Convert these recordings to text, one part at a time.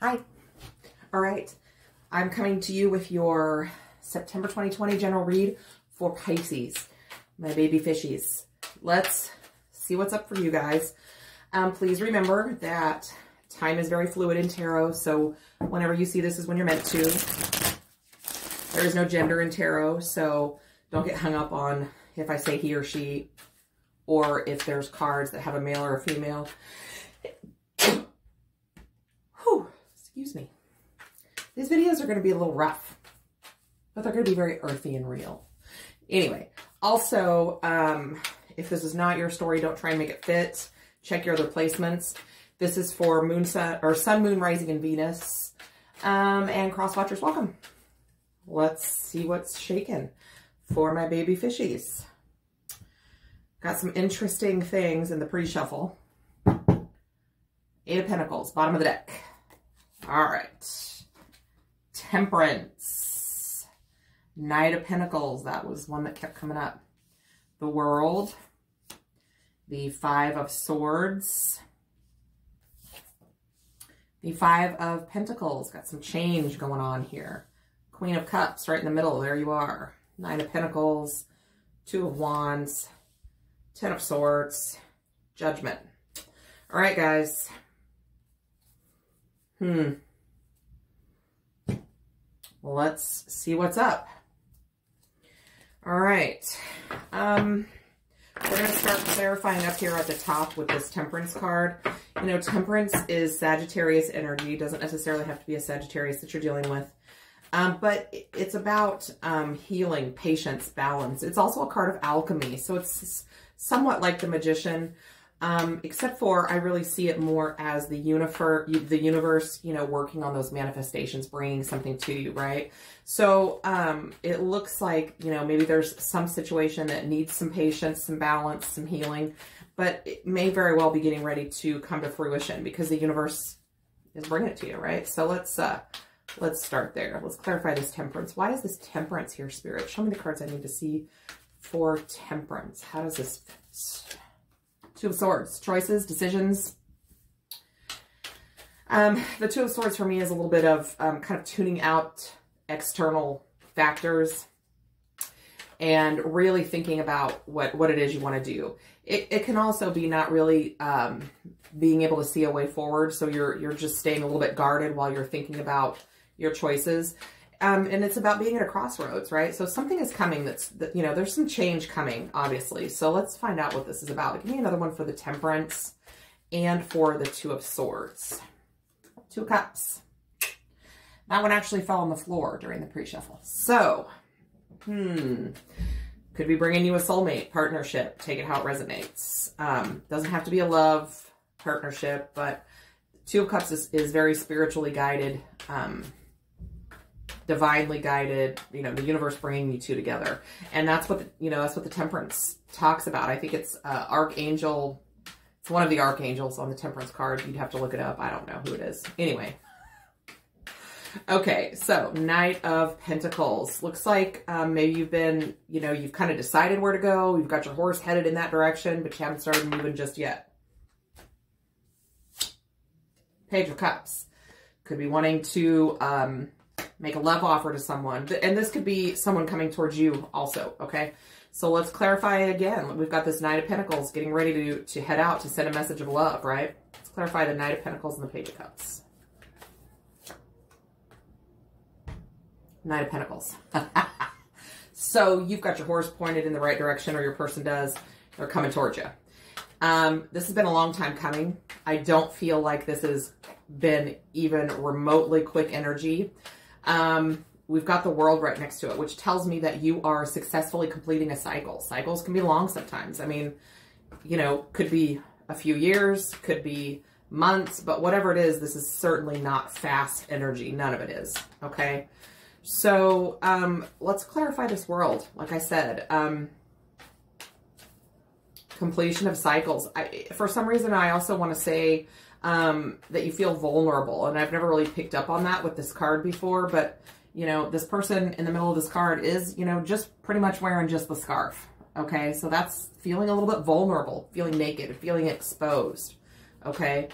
Hi. All right. I'm coming to you with your September 2020 general read for Pisces, my baby fishies. Let's see what's up for you guys. Please remember that time is very fluid in tarot, so whenever you see this is when you're meant to. There is no gender in tarot, so don't get hung up on if I say he or she, or if there's cards that have a male or a female. Whew, excuse me. These videos are going to be a little rough, but they're going to be very earthy and real. Anyway, also, if this is not your story, don't try and make it fit. Check your other placements. This is for Sun, Moon, Rising, and Venus. And cross watchers, welcome. Let's see what's shaking for my baby fishies. Got some interesting things in the pre-shuffle. 8 of Pentacles, bottom of the deck. All right. Temperance. Knight of Pentacles, that was one that kept coming up. The World. The 5 of Swords. The 5 of Pentacles, got some change going on here. Queen of Cups, right in the middle, there you are. 9 of Pentacles, 2 of Wands, 10 of Swords, Judgment. All right, guys. Let's see what's up. All right. We're going to start clarifying up here at the top with this Temperance card. You know, Temperance is Sagittarius energy. It doesn't necessarily have to be a Sagittarius that you're dealing with. But it's about healing, patience, balance. It's also a card of alchemy. So it's somewhat like the Magician, except for I really see it more as the universe, you know, working on those manifestations, bringing something to you, right? So it looks like, you know, maybe there's some situation that needs some patience, some balance, some healing, but it may very well be getting ready to come to fruition because the universe is bringing it to you, right? So let's start there. Let's clarify this Temperance. Why is this Temperance here, Spirit? Show me the cards I need to see for Temperance. How does this fit? 2 of Swords. Choices, decisions. The 2 of Swords for me is a little bit of kind of tuning out external factors and really thinking about what it is you want to do. It can also be not really being able to see a way forward. So you're just staying a little bit guarded while you're thinking about your choices. And it's about being at a crossroads, right? So something is coming you know, there's some change coming, obviously. So let's find out what this is about. Give me another one for the Temperance and for the 2 of Swords. 2 of Cups. That one actually fell on the floor during the pre-shuffle. So, could be bringing you a soulmate, partnership. Take it how it resonates. Doesn't have to be a love partnership, but 2 of Cups is very spiritually guided, divinely guided, you know, the universe bringing you two together. And that's what, that's what the Temperance talks about. I think it's Archangel. It's one of the Archangels on the Temperance card. You'd have to look it up. I don't know who it is. Anyway. Okay. So Knight of Pentacles. Looks like maybe you've been, you've kind of decided where to go. You've got your horse headed in that direction, but you haven't started moving just yet. Page of Cups. Could be wanting to, make a love offer to someone. And this could be someone coming towards you also, okay? So let's clarify again. We've got this Knight of Pentacles getting ready to head out to send a message of love, right? Let's clarify the Knight of Pentacles and the Page of Cups. Knight of Pentacles. So you've got your horse pointed in the right direction, or your person does. They're coming towards you. This has been a long time coming. I don't feel like this has been even remotely quick energy. We've got the World right next to it, which tells me that you are successfully completing a cycle. Cycles can be long sometimes. I mean, could be a few years, could be months, but whatever it is, this is certainly not fast energy. None of it is. Okay. So, let's clarify this World. Like I said, completion of cycles. For some reason, I also want to say, that you feel vulnerable. And I've never really picked up on that with this card before, but this person in the middle of this card is, just pretty much wearing just the scarf. Okay. So that's feeling a little bit vulnerable, feeling naked, feeling exposed. Okay.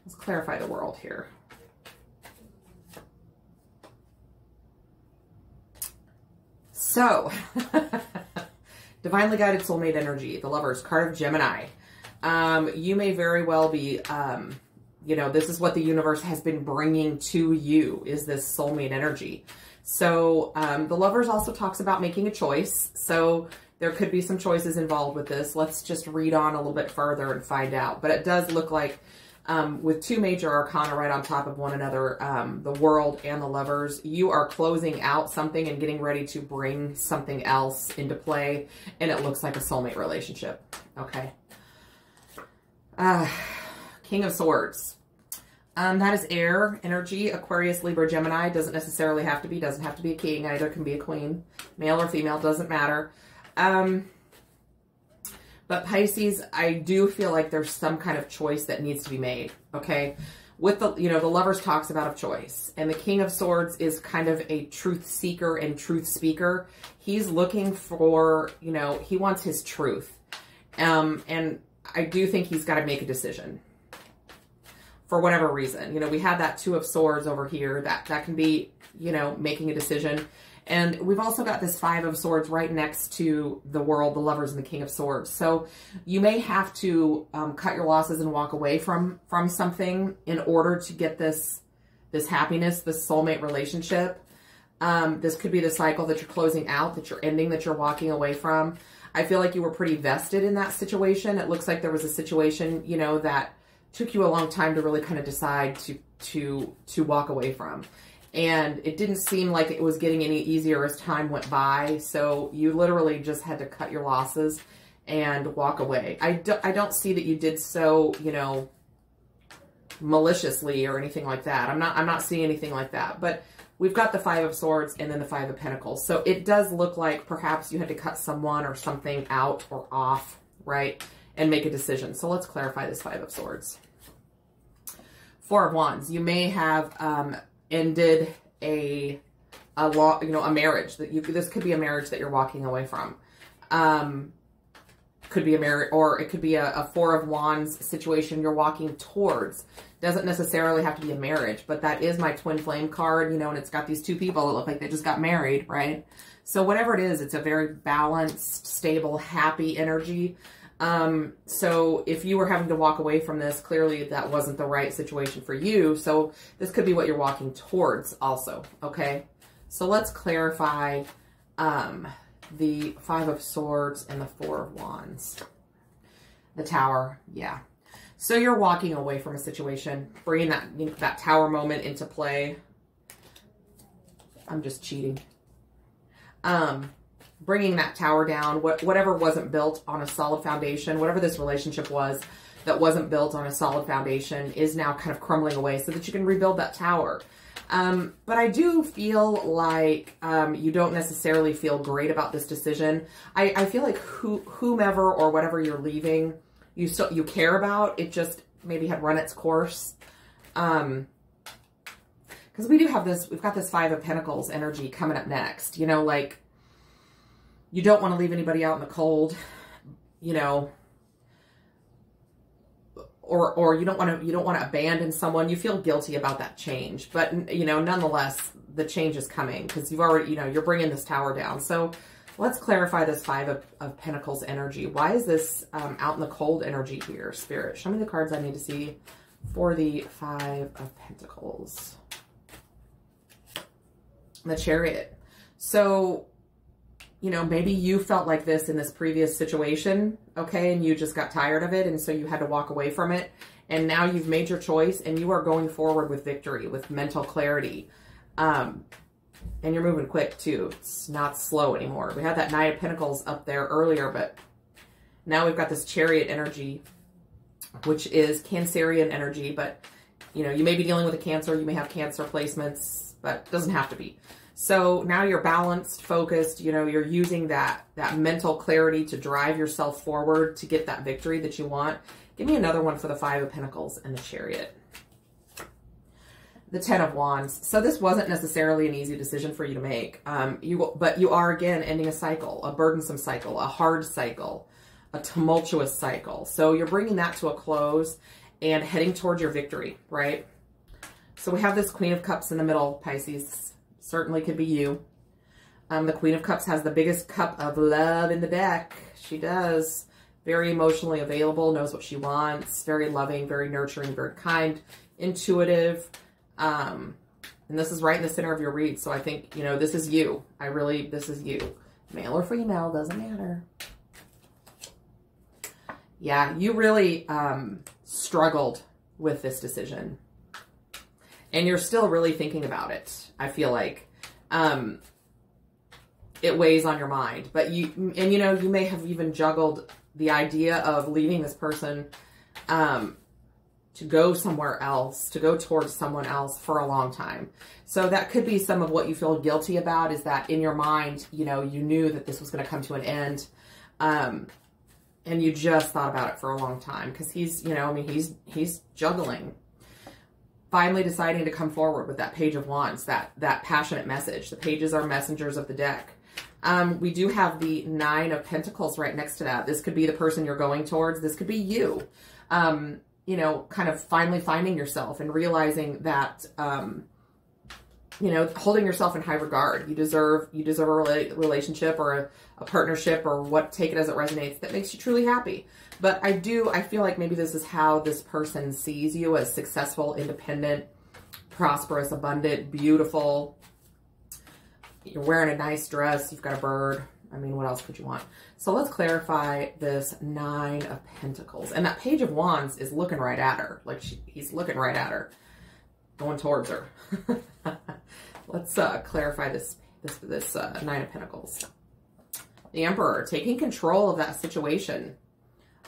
Let's clarify the world here. So, divinely guided soulmate energy, the Lovers, card of Gemini. You may very well be, you know, this is what the universe has been bringing to you, is this soulmate energy. So, the Lovers also talks about making a choice. So, there could be some choices involved with this. Let's just read on a little bit further and find out. But it does look like, with two major arcana right on top of one another, the World and the Lovers, you are closing out something and getting ready to bring something else into play. And it looks like a soulmate relationship. Okay. King of Swords. That is air energy, Aquarius, Libra, Gemini. Doesn't necessarily have to be, doesn't have to be a king. Either can be a queen, male or female, doesn't matter. But Pisces, I do feel like there's some kind of choice that needs to be made. Okay. With the, you know, the Lovers talks about a choice, and the King of Swords is kind of a truth seeker and truth speaker. He's looking for, you know, he wants his truth. And I do think he's got to make a decision for whatever reason. You know, we have that Two of Swords over here. That can be, you know, making a decision. And we've also got this Five of Swords right next to the World, the Lovers, and the King of Swords. So you may have to cut your losses and walk away from something in order to get this happiness, this soulmate relationship. This could be the cycle that you're closing out, that you're ending, that you're walking away from. I feel like you were pretty vested in that situation. It looks like there was a situation, you know, that took you a long time to really kind of decide to walk away from. And it didn't seem like it was getting any easier as time went by. So you literally just had to cut your losses and walk away. I don't see that you did so, you know, maliciously or anything like that. I'm not seeing anything like that. But we've got the Five of Swords and then the Five of Pentacles. So it does look like perhaps you had to cut someone or something out or off, right? And make a decision. So let's clarify this Five of Swords. Four of Wands. You may have ended a marriage that this could be a marriage that you're walking away from. Could be a marriage, or it could be a Four of Wands situation you're walking towards. Doesn't necessarily have to be a marriage, but that is my twin flame card, you know, and it's got these two people that look like they just got married, right? So whatever it is, it's a very balanced, stable, happy energy. So if you were having to walk away from this, clearly that wasn't the right situation for you. So this could be what you're walking towards also. Okay. So let's clarify, the Five of Swords and the Four of Wands. The Tower. Yeah. So you're walking away from a situation, bringing that, you know, that Tower moment into play. I'm just cheating. Bringing that tower down, whatever wasn't built on a solid foundation, whatever this relationship was that wasn't built on a solid foundation is now kind of crumbling away so that you can rebuild that tower. But I do feel like you don't necessarily feel great about this decision. I feel like whomever or whatever you're leaving, you care about. It just maybe had run its course. Because we do have this, we've got this Five of Pentacles energy coming up next. You know, like, you don't want to leave anybody out in the cold, you know, or you don't want to abandon someone. You feel guilty about that change, but you know, nonetheless, the change is coming because you've already, you know, you're bringing this tower down. So let's clarify this Five of Pentacles energy. Why is this out in the cold energy here, Spirit? Show me the cards I need to see for the Five of Pentacles. The Chariot. So, you know, maybe you felt like this in this previous situation, okay, and you just got tired of it, and so you had to walk away from it, and now you've made your choice, and you are going forward with victory, with mental clarity, and you're moving quick, too. It's not slow anymore. We had that Knight of Pentacles up there earlier, but now we've got this Chariot energy, which is Cancerian energy, but, you know, you may be dealing with a Cancer, you may have Cancer placements, but it doesn't have to be. So now you're balanced, focused, you know, you're using that mental clarity to drive yourself forward to get that victory that you want. Give me another one for the Five of Pentacles and the Chariot. The Ten of Wands. So this wasn't necessarily an easy decision for you to make. But you are, again, ending a cycle, a burdensome cycle, a hard cycle, a tumultuous cycle. So you're bringing that to a close. and heading towards your victory, right? So we have this Queen of Cups in the middle, Pisces. Certainly could be you. The Queen of Cups has the biggest cup of love in the deck. She does. Very emotionally available, knows what she wants, very loving, very nurturing, very kind, intuitive. And this is right in the center of your read. So I think, you know, this is you. This is you. Male or female, doesn't matter. Yeah, you really struggled with this decision. And you're still really thinking about it, I feel like. It weighs on your mind. But you know, you may have even juggled the idea of leaving this person to go somewhere else, to go towards someone else for a long time. So that could be some of what you feel guilty about, is that in your mind, you know, you knew that this was going to come to an end. And you just thought about it for a long time, because he's, you know, I mean, he's juggling. Finally deciding to come forward with that Page of Wands, that passionate message. The pages are messengers of the deck. We do have the Nine of Pentacles right next to that. This could be the person you're going towards. This could be you, you know, kind of finally finding yourself and realizing that, you know, holding yourself in high regard. You deserve a relationship or a partnership, or take it as it resonates, that makes you truly happy. But I feel like maybe this is how this person sees you, as successful, independent, prosperous, abundant, beautiful. You're wearing a nice dress. You've got a bird. I mean, what else could you want? So let's clarify this Nine of Pentacles. And that Page of Wands is looking right at her. Like he's looking right at her, going towards her. Let's clarify this Nine of Pentacles. The Emperor, taking control of that situation.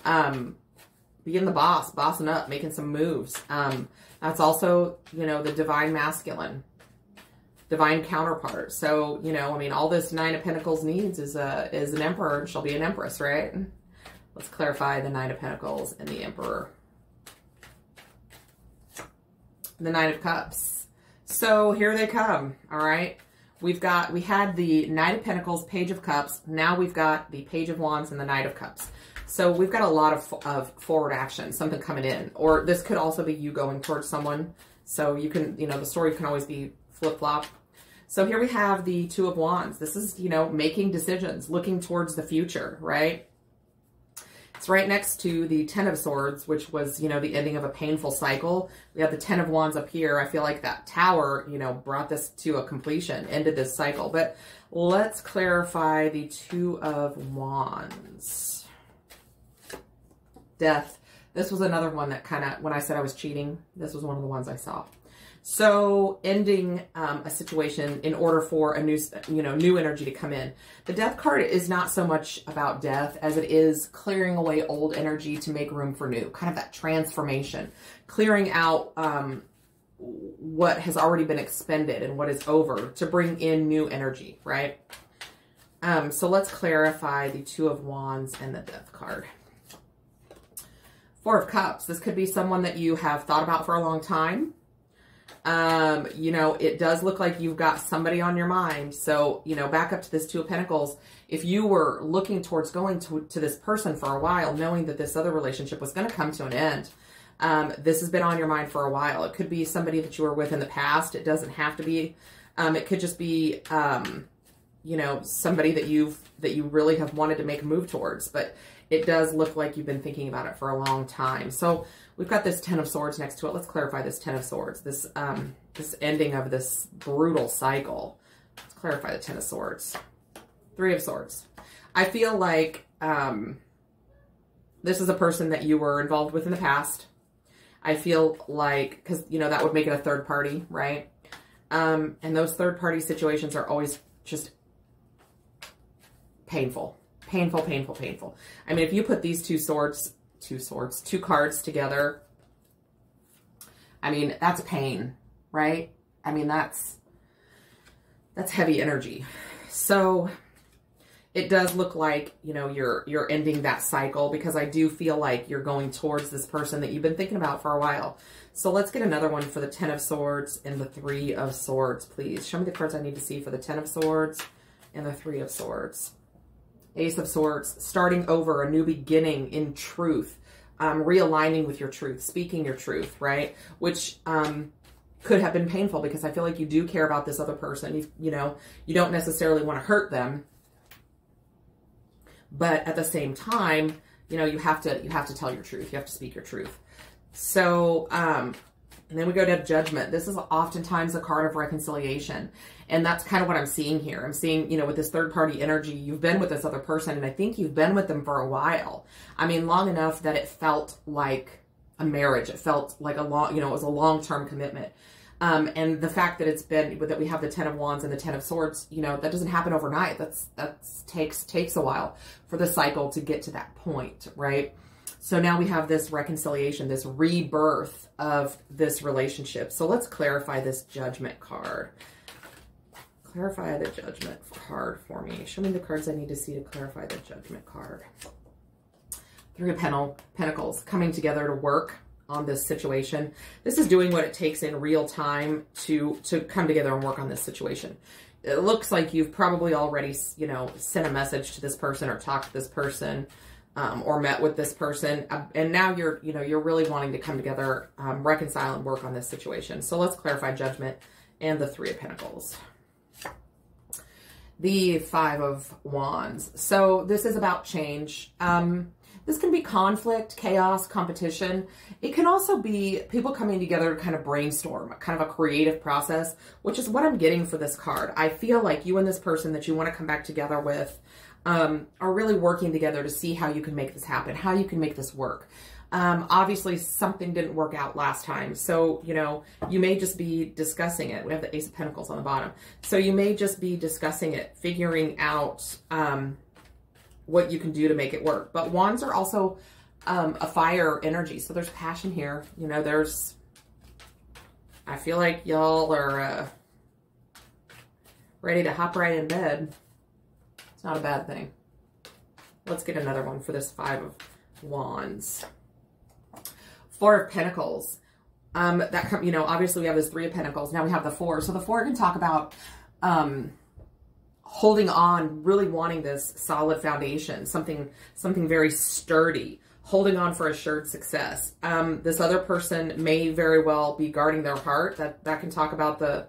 Being the boss, bossing up, making some moves. That's also, you know, the Divine Masculine, divine counterpart. So, you know, I mean, all this Nine of Pentacles needs is an Emperor, and she'll be an Empress, right? Let's clarify the Nine of Pentacles and the Emperor. The Nine of Cups. So here they come, all right? We had the Knight of Pentacles, Page of Cups. Now we've got the Page of Wands and the Knight of Cups. So we've got a lot of forward action, something coming in. Or this could also be you going towards someone. So you can, you know, the story can always be flip-flop. So here we have the Two of Wands. This is, you know, making decisions, looking towards the future, right? It's right next to the Ten of Swords, which was, you know, the ending of a painful cycle. We have the Ten of Wands up here. I feel like that Tower, you know, brought this to a completion, ended this cycle. But let's clarify the Two of Wands. Death. This was another one that kind of, when I said I was cheating, this was one of the ones I saw. So ending a situation in order for a new, you know, new energy to come in. The Death card is not so much about death as it is clearing away old energy to make room for new. Kind of that transformation, clearing out what has already been expended and what is over to bring in new energy, right? So let's clarify the Two of Wands and the Death card. Four of Cups. This could be someone that you have thought about for a long time. You know, it does look like you've got somebody on your mind. So, you know, back up to this Two of Pentacles. If you were looking towards going to this person for a while, knowing that this other relationship was going to come to an end, this has been on your mind for a while. It could be somebody that you were with in the past. It doesn't have to be. It could just be, you know, somebody that you really have wanted to make a move towards. But it does look like you've been thinking about it for a long time. So we've got this Ten of Swords next to it. Let's clarify this Ten of Swords. This this ending of this brutal cycle. Let's clarify the Ten of Swords. Three of Swords. I feel like this is a person that you were involved with in the past. I feel like, because, you know, that would make it a third party, right? And those third party situations are always just painful. Painful, painful, painful. I mean, if you put these two cards together, I mean, that's pain, right? I mean, that's heavy energy. So it does look like, you know, you're ending that cycle, because I do feel like you're going towards this person that you've been thinking about for a while. So let's get another one for the Ten of Swords and the Three of Swords, please. Show me the cards I need to see for the Ten of Swords and the Three of Swords. Ace of Swords, starting over, a new beginning in truth, realigning with your truth, speaking your truth, right? Which could have been painful, because I feel like you do care about this other person. You know, you don't necessarily want to hurt them, but at the same time, you know, you have to tell your truth. You have to speak your truth. So, and then we go to Judgment. This is oftentimes a card of reconciliation. And that's kind of what I'm seeing here. I'm seeing, you know, with this third party energy, you've been with this other person, and I think you've been with them for a while. I mean, long enough that it felt like a marriage. It felt like a long, you know, it was a long-term commitment. And the fact that that we have the 10 of Wands and the 10 of Swords, you know, that doesn't happen overnight. That takes a while for the cycle to get to that point, right? So now we have this reconciliation, this rebirth of this relationship. So let's clarify this Judgment card. Clarify the Judgment card for me. Show me the cards I need to see to clarify the Judgment card. Three of Pentacles, coming together to work on this situation. This is doing what it takes in real time to come together and work on this situation. It looks like you've probably already, you know, sent a message to this person or talked to this person, or met with this person. And now you're really wanting to come together, reconcile and work on this situation. So let's clarify Judgment and the Three of Pentacles. The Five of Wands. So this is about change. This can be conflict, chaos, competition. It can also be people coming together to kind of brainstorm, kind of a creative process, which is what I'm getting for this card. I feel like you and this person that you want to come back together with are really working together to see how you can make this happen, how you can make this work. Obviously, something didn't work out last time. So, you know, you may just be discussing it. We have the Ace of Pentacles on the bottom. So you may just be discussing it, figuring out what you can do to make it work. But Wands are also a fire energy. So there's passion here. You know, I feel like y'all are ready to hop right in bed. It's not a bad thing. Let's get another one for this Five of Wands. Four of Pentacles. You know, obviously we have this Three of Pentacles. Now we have the Four. So the Four can talk about holding on, really wanting this solid foundation, something very sturdy, holding on for assured success. This other person may very well be guarding their heart. That can talk about the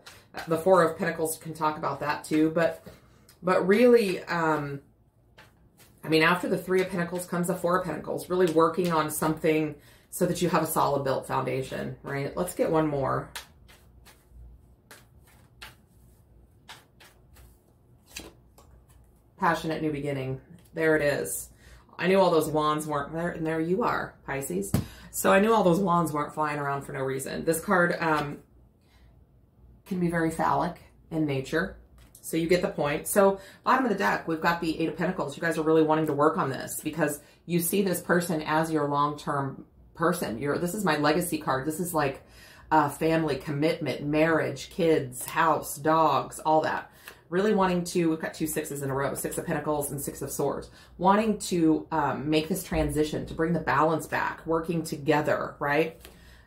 Four of Pentacles can talk about that too. But really, I mean, after the Three of Pentacles comes the Four of Pentacles, really working on something so that you have a solid built foundation, right? Let's get one more. Passionate new beginning. There it is. I knew all those wands weren't there, and there you are, Pisces. So I knew all those wands weren't flying around for no reason. This card can be very phallic in nature. So you get the point. So bottom of the deck, we've got the Eight of Pentacles. You guys are really wanting to work on this because you see this person as your long-term person. This is my legacy card. This is like family, commitment, marriage, kids, house, dogs, all that. Really wanting to, we've got two sixes in a row, Six of Pentacles and Six of Swords. Wanting to make this transition, to bring the balance back, working together, right?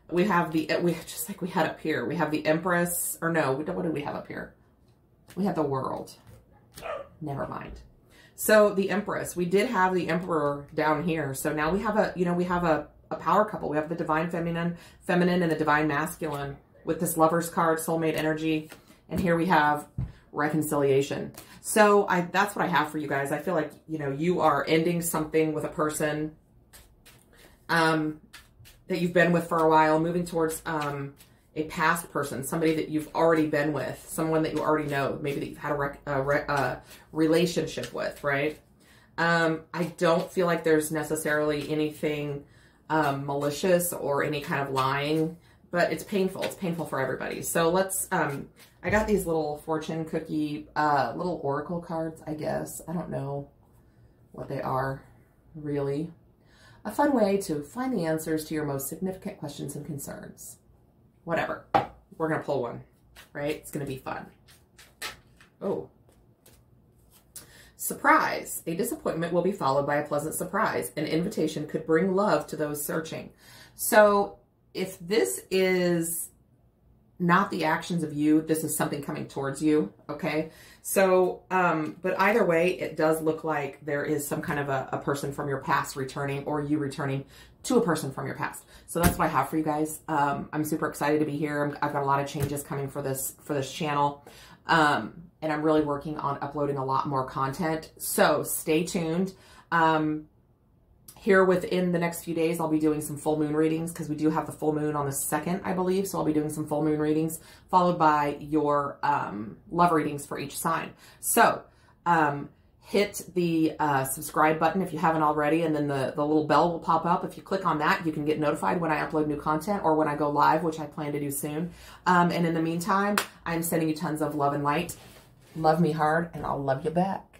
We have just like we had up here, we have the Empress, or no, what did we have up here? We have the World. Never mind. So the Empress, we did have the Emperor down here. So now we have a power couple. We have the Divine Feminine and the Divine Masculine with this Lover's card, soulmate energy. And here we have reconciliation. So that's what I have for you guys. I feel like, you know, you are ending something with a person that you've been with for a while, moving towards a past person, somebody that you've already been with, someone that you already know, maybe that you've had a relationship with, right? I don't feel like there's necessarily anything malicious or any kind of lying, but it's painful. It's painful for everybody. So let's, I got these little fortune cookie, little oracle cards, I guess. I don't know what they are, really. A fun way to find the answers to your most significant questions and concerns. Whatever. We're going to pull one, right? It's going to be fun. Oh. Surprise. A disappointment will be followed by a pleasant surprise. An invitation could bring love to those searching. So if this is not the actions of you, this is something coming towards you, okay? So, but either way, it does look like there is some kind of a person from your past returning or you returning to a person from your past. So that's what I have for you guys. I'm super excited to be here. I've got a lot of changes coming for this channel. And I'm really working on uploading a lot more content. So stay tuned. Here within the next few days, I'll be doing some full moon readings because we do have the full moon on the 2nd, I believe. So I'll be doing some full moon readings followed by your love readings for each sign. So hit the subscribe button if you haven't already, and then the little bell will pop up. If you click on that, you can get notified when I upload new content or when I go live, which I plan to do soon. And in the meantime, I'm sending you tons of love and light. Love me hard, and I'll love you back.